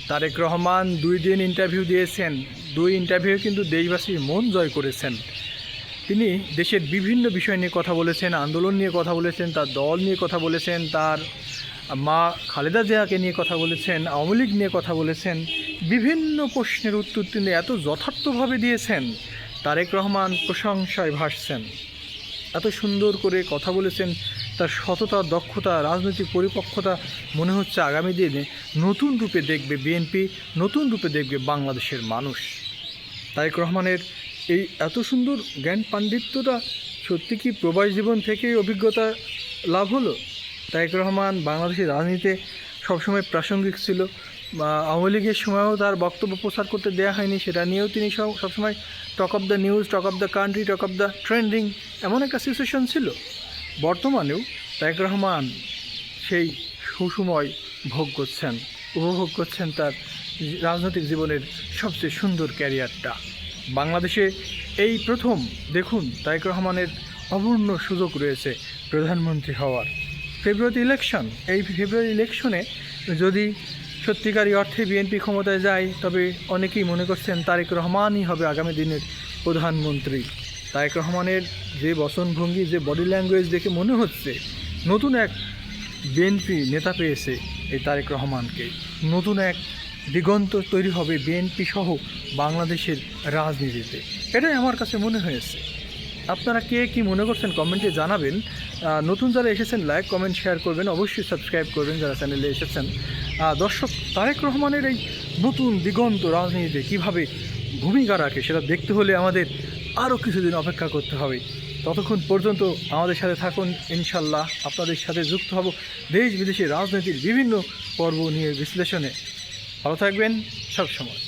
তারেক রহমান 2 দিন ইন্টারভিউ দিয়েছেন। 2 ইন্টারভিউ কিন্তু দেশবাসীর মন জয় করেছেন। তিনি দেশের বিভিন্ন বিষয় নিয়ে কথা বলেছেন, আন্দোলন নিয়ে কথা বলেছেন, তার দল নিয়ে কথা বলেছেন, তার মা খালেদা জিয়াকে নিয়ে কথা বলেছেন, আওয়ামী লীগ নিয়ে কথা বলেছেন। বিভিন্ন প্রশ্নের উত্তর তিনি এত যথার্থভাবে দিয়েছেন, তারেক রহমান প্রশংসায় ভাসছেন। এত সুন্দর করে কথা বলেছেন, তার সততা, দক্ষতা, রাজনৈতিক পরিপক্কতা মনে হচ্ছে আগামী দিনে নতুন রূপে দেখবে বিএনপি, নতুন রূপে দেখবে বাংলাদেশের মানুষ। তারেক রহমানের এই এত সুন্দর জ্ঞান পাণ্ডিত্যটা সত্যি কি প্রবাস জীবন থেকেই অভিজ্ঞতা লাভ হলো? তারেক রহমান বাংলাদেশের রাজনীতিতে সবসময় প্রাসঙ্গিক ছিল। আওয়ামী লীগের সময়ও তার বক্তব্য প্রচার করতে দেওয়া হয়নি, সেটা নিয়েও তিনি সবসময় talk of the news, talk of the country, talk of the trending এমন একটা সিচুয়েশন ছিল। বর্তমানেও তারেক রহমান সেই সুসময় উপভোগ করছেন তার রাজনৈতিক জীবনের সবচেয়ে সুন্দর ক্যারিয়ারটা। বাংলাদেশে এই প্রথম দেখুন তারেক রহমানের অপূর্ণ সুযোগ রয়েছে প্রধানমন্ত্রী হওয়ার। ফেব্রুয়ারি ইলেকশনে যদি সত্যিকারই অর্থে বিএনপি ক্ষমতায় যায়, তবে অনেকেই মনে করছেন তারেক রহমানই হবে আগামী দিনের প্রধানমন্ত্রী। তারেক রহমানের যে বচনভঙ্গি, যে বডি ল্যাঙ্গুয়েজ দেখে মনে হচ্ছে নতুন এক বিএনপি নেতা পেয়েছে এই তারেক রহমানকে। নতুন এক দিগন্ত তৈরি হবে বিএনপি সহ বাংলাদেশের রাজনীতিতে, এটাই আমার কাছে মনে হয়েছে। আপনারা কে কী মনে করছেন কমেন্টে জানাবেন। নতুন যারা এসেছেন লাইক, কমেন্ট, শেয়ার করবেন, অবশ্যই সাবস্ক্রাইব করবেন যারা চ্যানেলে এসেছেন। দর্শক, তারেক রহমানের এই নতুন দিগন্ত রাজনীতিতে কীভাবে ভূমিকা রাখে সেটা দেখতে হলে আমাদের আরও কিছুদিন অপেক্ষা করতে হবে। ততক্ষণ পর্যন্ত আমাদের সাথে থাকুন, ইনশাল্লাহ আপনাদের সাথে যুক্ত হব দেশ বিদেশের রাজনীতির বিভিন্ন পর্ব নিয়ে বিশ্লেষণে। ভালো থাকবেন সবসময়।